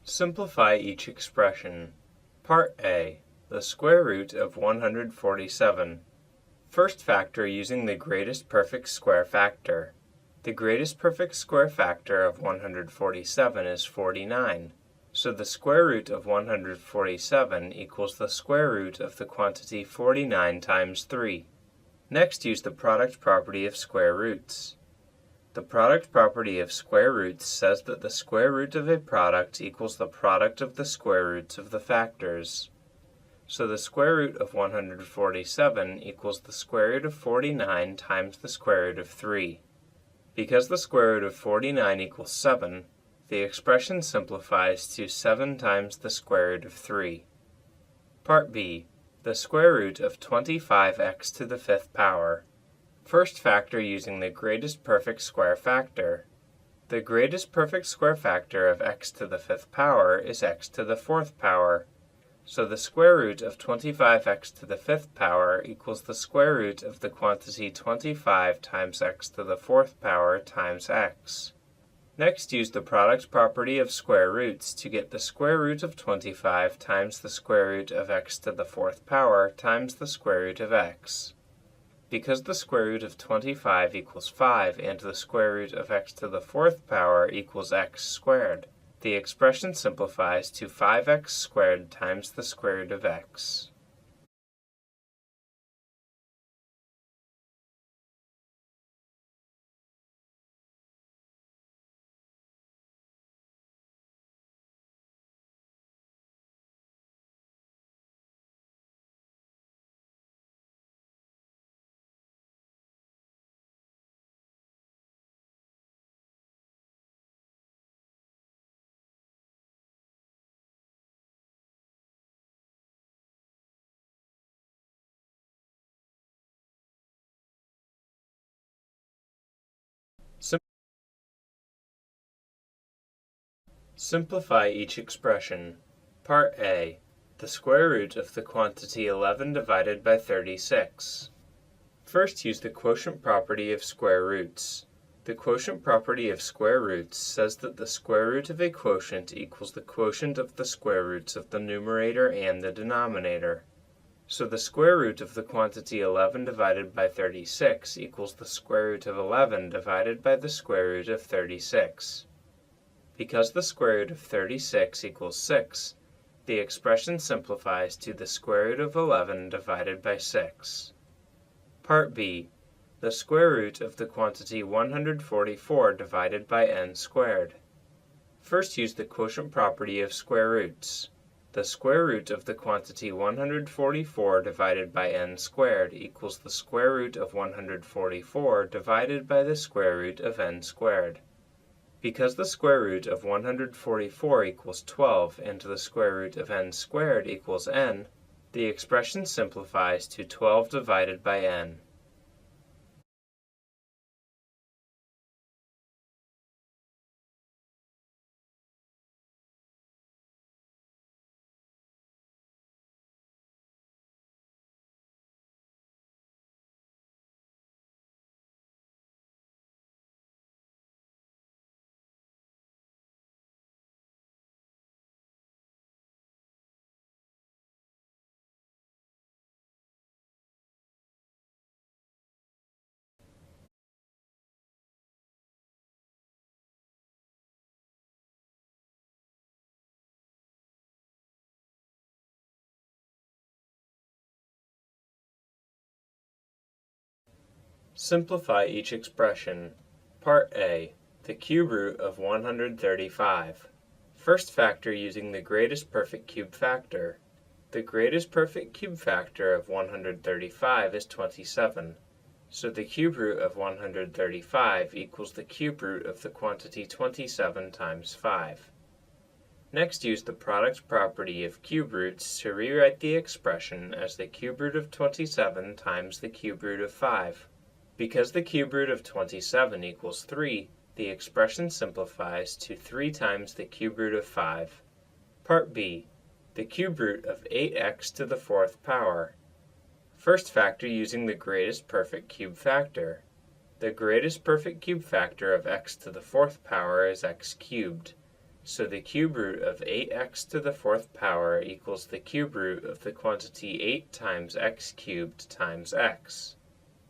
Simplify each expression. Part A. The square root of 147. First factor using the greatest perfect square factor. The greatest perfect square factor of 147 is 49. So the square root of 147 equals the square root of the quantity 49 times 3. Next, use the product property of square roots. The product property of square roots says that the square root of a product equals the product of the square roots of the factors. So the square root of 147 equals the square root of 49 times the square root of 3. Because the square root of 49 equals 7, the expression simplifies to 7 times the square root of 3. Part B. The square root of 25x to the fifth power. First factor using the greatest perfect square factor. The greatest perfect square factor of x to the fifth power is x to the fourth power. So the square root of 25x to the fifth power equals the square root of the quantity 25 times x to the fourth power times x. Next, use the product property of square roots to get the square root of 25 times the square root of x to the fourth power times the square root of x. Because the square root of 25 equals 5 and the square root of x to the fourth power equals x squared, the expression simplifies to 5x squared times the square root of x. Simplify each expression. Part A. The square root of the quantity 11 divided by 36. First, use the quotient property of square roots. The quotient property of square roots says that the square root of a quotient equals the quotient of the square roots of the numerator and the denominator. So the square root of the quantity 11 divided by 36 equals the square root of 11 divided by the square root of 36. Because the square root of 36 equals 6, the expression simplifies to the square root of 11 divided by 6. Part B. The square root of the quantity 144 divided by n squared. First, use the quotient property of square roots. The square root of the quantity 144 divided by n squared equals the square root of 144 divided by the square root of n squared. Because the square root of 144 equals 12 and the square root of n squared equals n, the expression simplifies to 12 divided by n. Simplify each expression. Part A. The cube root of 135. First factor using the greatest perfect cube factor. The greatest perfect cube factor of 135 is 27. So the cube root of 135 equals the cube root of the quantity 27 times 5. Next, use the product property of cube roots to rewrite the expression as the cube root of 27 times the cube root of 5. Because the cube root of 27 equals 3, the expression simplifies to 3 times the cube root of 5. Part B. The cube root of 8x to the fourth power. First factor using the greatest perfect cube factor. The greatest perfect cube factor of x to the fourth power is x cubed. So the cube root of 8x to the fourth power equals the cube root of the quantity 8 times x cubed times x.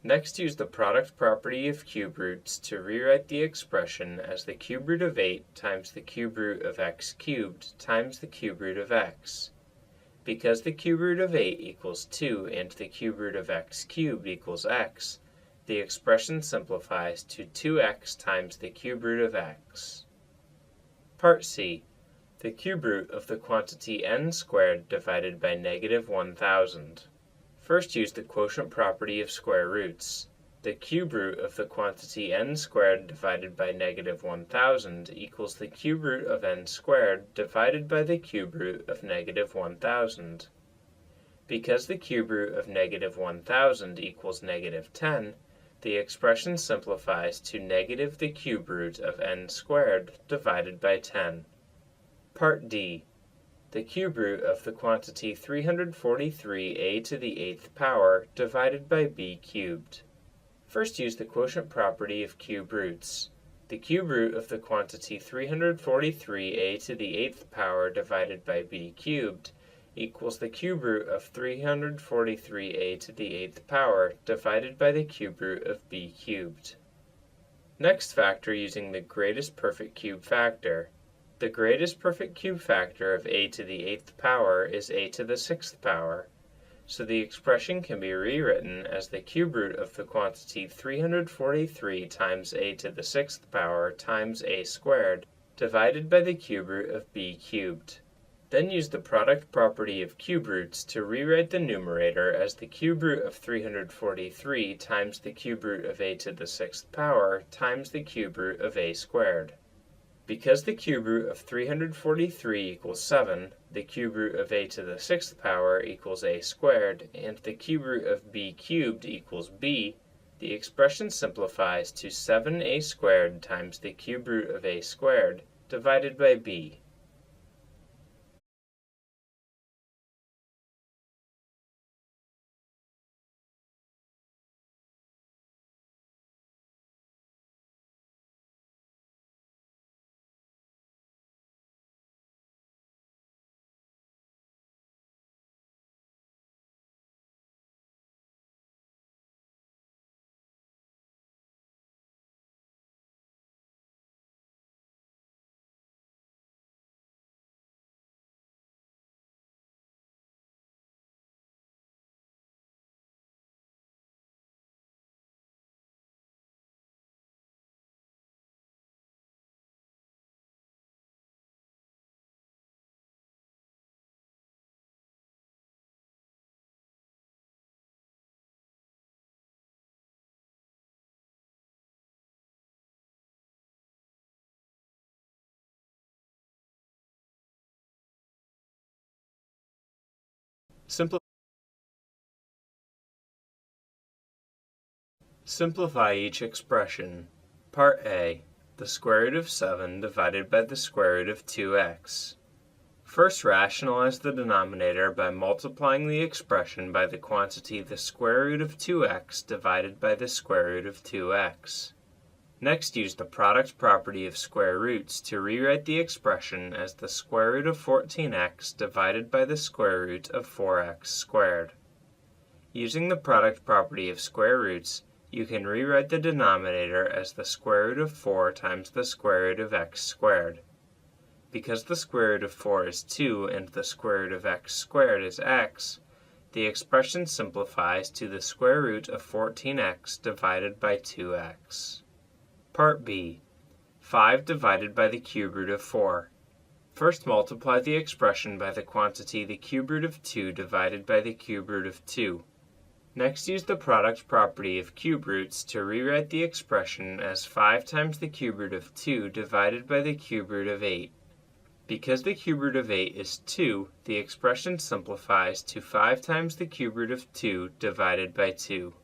Next, use the product property of cube roots to rewrite the expression as the cube root of 8 times the cube root of x cubed times the cube root of x. Because the cube root of 8 equals 2 and the cube root of x cubed equals x, the expression simplifies to 2x times the cube root of x. Part C. The cube root of the quantity n squared divided by negative 1000. First, use the quotient property of square roots. The cube root of the quantity n squared divided by negative 1000 equals the cube root of n squared divided by the cube root of negative 1000. Because the cube root of negative 1000 equals negative 10, the expression simplifies to negative the cube root of n squared divided by 10. Part D. The cube root of the quantity 343a to the 8th power divided by b cubed. First, use the quotient property of cube roots. The cube root of the quantity 343a to the 8th power divided by b cubed equals the cube root of 343a to the 8th power divided by the cube root of b cubed. Next, factor using the greatest perfect cube factor. The greatest perfect cube factor of a to the 8th power is a to the 6th power, so the expression can be rewritten as the cube root of the quantity 343 times a to the 6th power times a squared divided by the cube root of b cubed. Then use the product property of cube roots to rewrite the numerator as the cube root of 343 times the cube root of a to the 6th power times the cube root of a squared. Because the cube root of 343 equals 7, the cube root of a to the 6th power equals a squared, and the cube root of b cubed equals b, the expression simplifies to 7a squared times the cube root of a squared divided by b. Simplify each expression. Part A. The square root of 7 divided by the square root of 2x. First, rationalize the denominator by multiplying the expression by the quantity the square root of 2x divided by the square root of 2x. Next, use the product property of square roots to rewrite the expression as the square root of 14x divided by the square root of 4x squared. Using the product property of square roots, you can rewrite the denominator as the square root of 4 times the square root of x squared. Because the square root of 4 is 2 and the square root of x squared is x, the expression simplifies to the square root of 14x divided by 2x. Part B. 5 divided by the cube root of 4. First, multiply the expression by the quantity the cube root of 2 divided by the cube root of 2. Next, use the product property of cube roots to rewrite the expression as 5 times the cube root of 2 divided by the cube root of 8. Because the cube root of 8 is 2, the expression simplifies to 5 times the cube root of 2 divided by 2.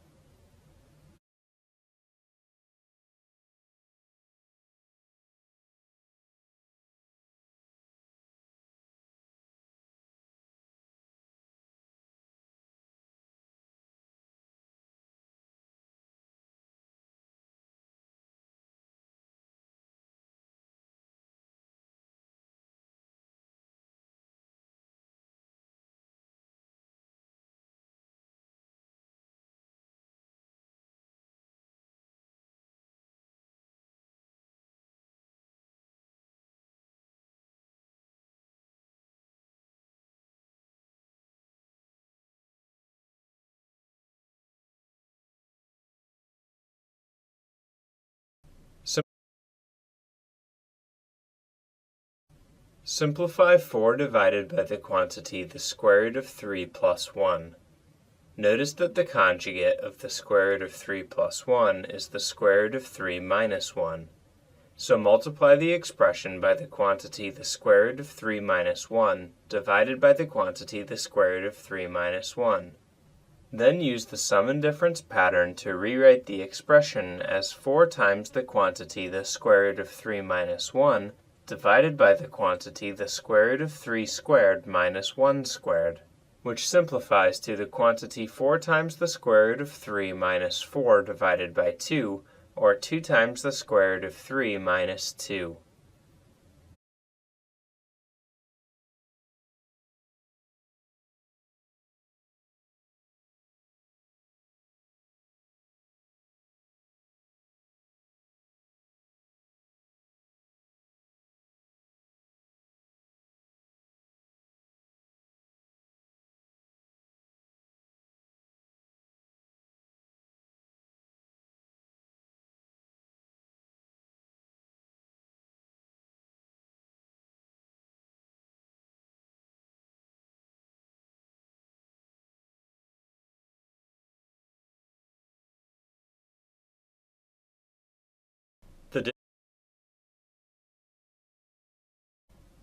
Simplify 4 divided by the quantity the square root of 3 plus 1. Notice that the conjugate of the square root of 3 plus 1 is the square root of 3 minus 1. So multiply the expression by the quantity the square root of 3 minus 1 divided by the quantity the square root of 3 minus 1. Then use the sum and difference pattern to rewrite the expression as 4 times the quantity the square root of 3 minus 1 divided by the quantity the square root of 3 squared minus 1 squared, which simplifies to the quantity 4 times the square root of 3 minus 4 divided by 2, or 2 times the square root of 3 minus 2.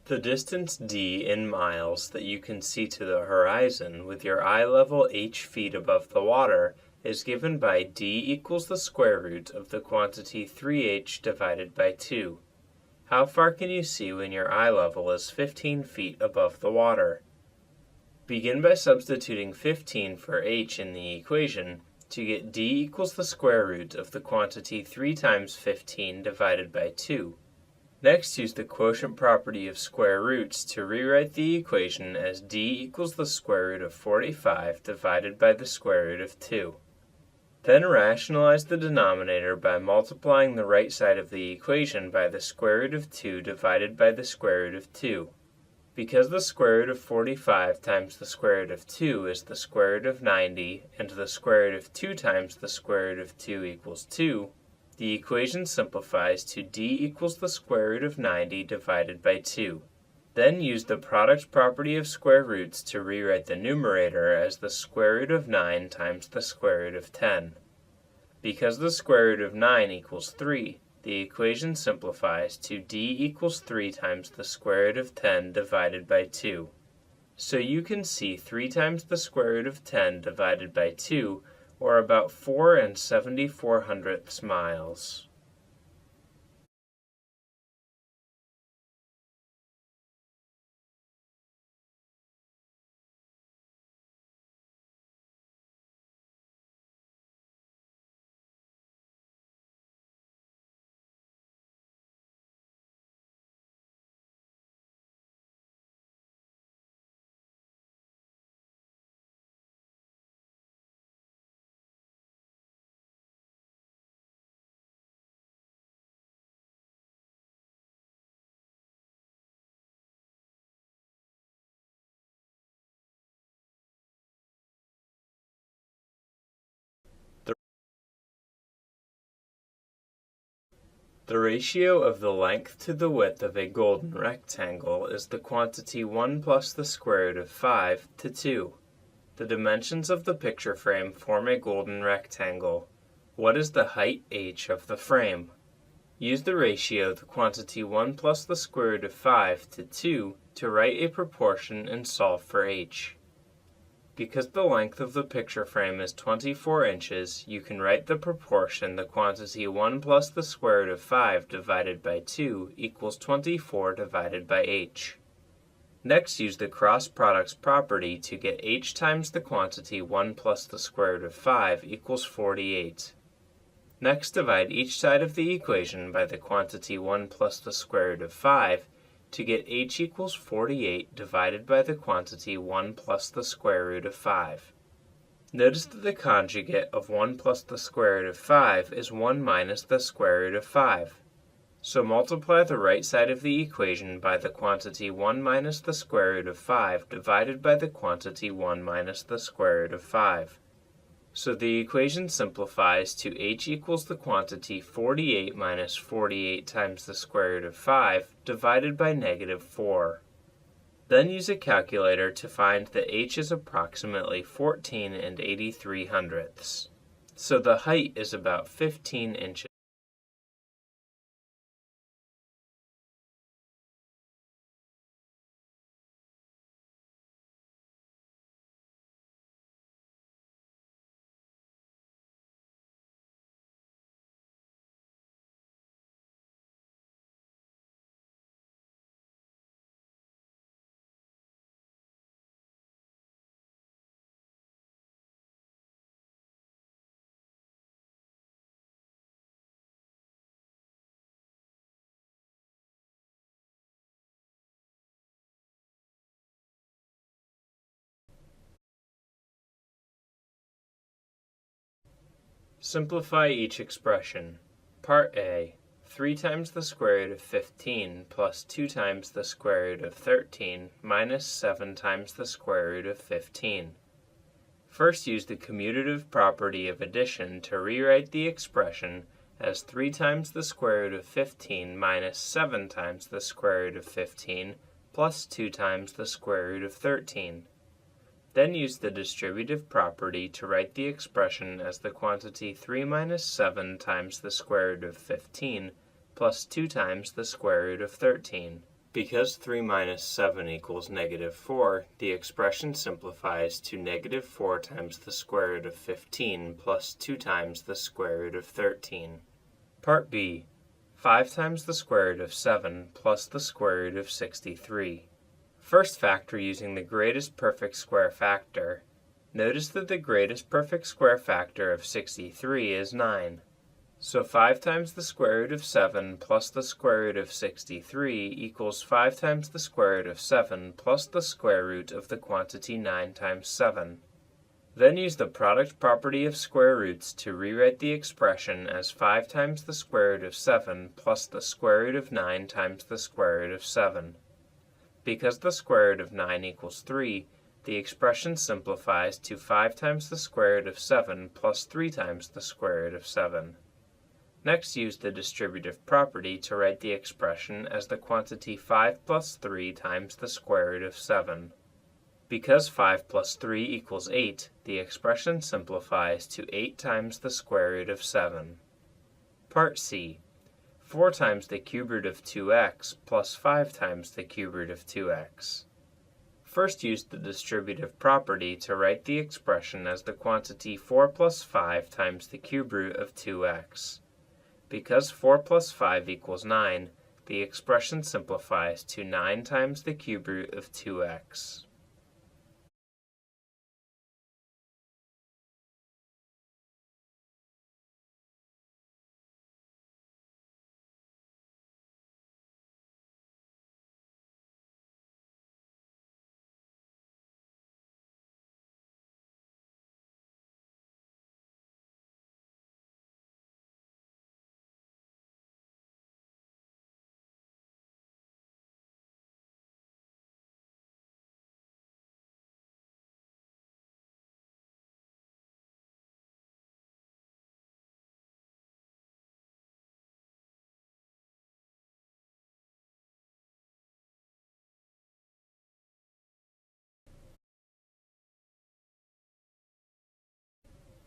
The distance d in miles that you can see to the horizon with your eye level h feet above the water is given by d equals the square root of the quantity 3h divided by 2. How far can you see when your eye level is 15 feet above the water? Begin by substituting 15 for h in the equation to get d equals the square root of the quantity 3 times 15 divided by 2. Next, use the quotient property of square roots to rewrite the equation as d equals the square root of 45 divided by the square root of 2. Then rationalize the denominator by multiplying the right side of the equation by the square root of 2 divided by the square root of 2. Because the square root of 45 times the square root of 2 is the square root of 90, and the square root of 2 times the square root of 2 equals 2, the equation simplifies to d equals the square root of 90 divided by 2. Then use the product property of square roots to rewrite the numerator as the square root of 9 times the square root of 10. Because the square root of 9 equals 3, the equation simplifies to d equals 3 times the square root of 10 divided by 2. So you can see 3 times the square root of 10 divided by 2, or about 4 74/100 miles. The ratio of the length to the width of a golden rectangle is the quantity 1 plus the square root of 5 to 2. The dimensions of the picture frame form a golden rectangle. What is the height h of the frame? Use the ratio the quantity 1 plus the square root of 5 to 2 to write a proportion and solve for h. Because the length of the picture frame is 24 inches, you can write the proportion the quantity 1 plus the square root of 5 divided by 2 equals 24 divided by h. Next, use the cross products property to get h times the quantity 1 plus the square root of 5 equals 48. Next, divide each side of the equation by the quantity 1 plus the square root of 5 to get h equals 48 divided by the quantity 1 plus the square root of 5. Notice that the conjugate of 1 plus the square root of 5 is 1 minus the square root of 5. So multiply the right side of the equation by the quantity 1 minus the square root of 5 divided by the quantity 1 minus the square root of 5. So the equation simplifies to h equals the quantity 48 minus 48 times the square root of 5 divided by negative 4. Then use a calculator to find that h is approximately 14 and 83 hundredths. So the height is about 15 inches. Simplify each expression. Part A. 3 times the square root of 15 plus 2 times the square root of 13 minus 7 times the square root of 15. First, use the commutative property of addition to rewrite the expression as 3 times the square root of 15 minus 7 times the square root of 15 plus 2 times the square root of 13. Then use the distributive property to write the expression as the quantity 3 minus 7 times the square root of 15 plus 2 times the square root of 13. Because 3 minus 7 equals negative 4, the expression simplifies to negative 4 times the square root of 15 plus 2 times the square root of 13. Part B. 5 times the square root of 7 plus the square root of 63. First factor using the greatest perfect square factor. Notice that the greatest perfect square factor of 63 is 9. So 5 times the square root of 7 plus the square root of 63 equals 5 times the square root of 7 plus the square root of the quantity 9 times 7. Then use the product property of square roots to rewrite the expression as 5 times the square root of 7 plus the square root of 9 times the square root of 7. Because the square root of 9 equals 3, the expression simplifies to 5 times the square root of 7 plus 3 times the square root of 7. Next, use the distributive property to write the expression as the quantity 5 plus 3 times the square root of 7. Because 5 plus 3 equals 8, the expression simplifies to 8 times the square root of 7. Part C. 4 times the cube root of 2x plus 5 times the cube root of 2x. First, use the distributive property to write the expression as the quantity 4 plus 5 times the cube root of 2x. Because 4 plus 5 equals 9, the expression simplifies to 9 times the cube root of 2x.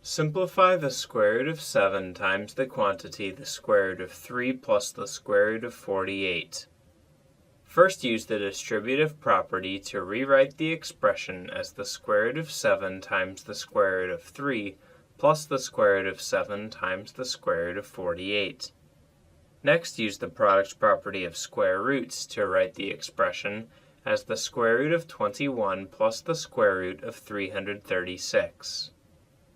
Simplify the square root of 7 times the quantity the square root of 3 plus the square root of 48. First, use the distributive property to rewrite the expression as the square root of 7 times the square root of 3 plus the square root of 7 times the square root of 48. Next, use the product property of square roots to write the expression as the square root of 21 plus the square root of 336.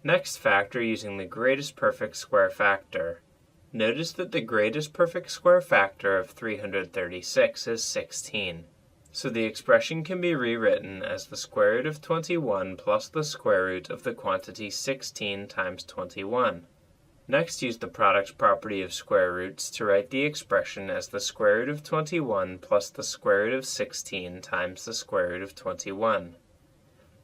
Next, factor using the greatest perfect square factor. Notice that the greatest perfect square factor of 336 is 16. So the expression can be rewritten as the square root of 21 plus the square root of the quantity 16 times 21. Next, use the product property of square roots to write the expression as the square root of 21 plus the square root of 16 times the square root of 21.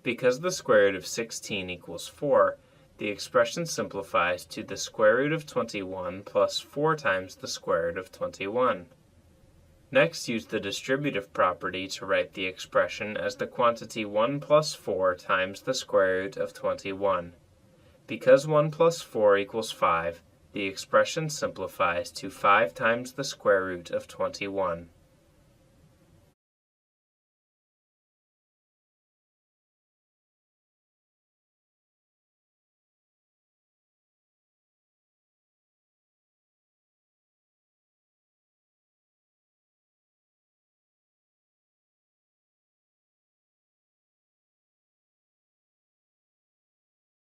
Because the square root of 16 equals 4, the expression simplifies to the square root of 21 plus 4 times the square root of 21. Next, use the distributive property to write the expression as the quantity 1 plus 4 times the square root of 21. Because 1 plus 4 equals 5, the expression simplifies to 5 times the square root of 21.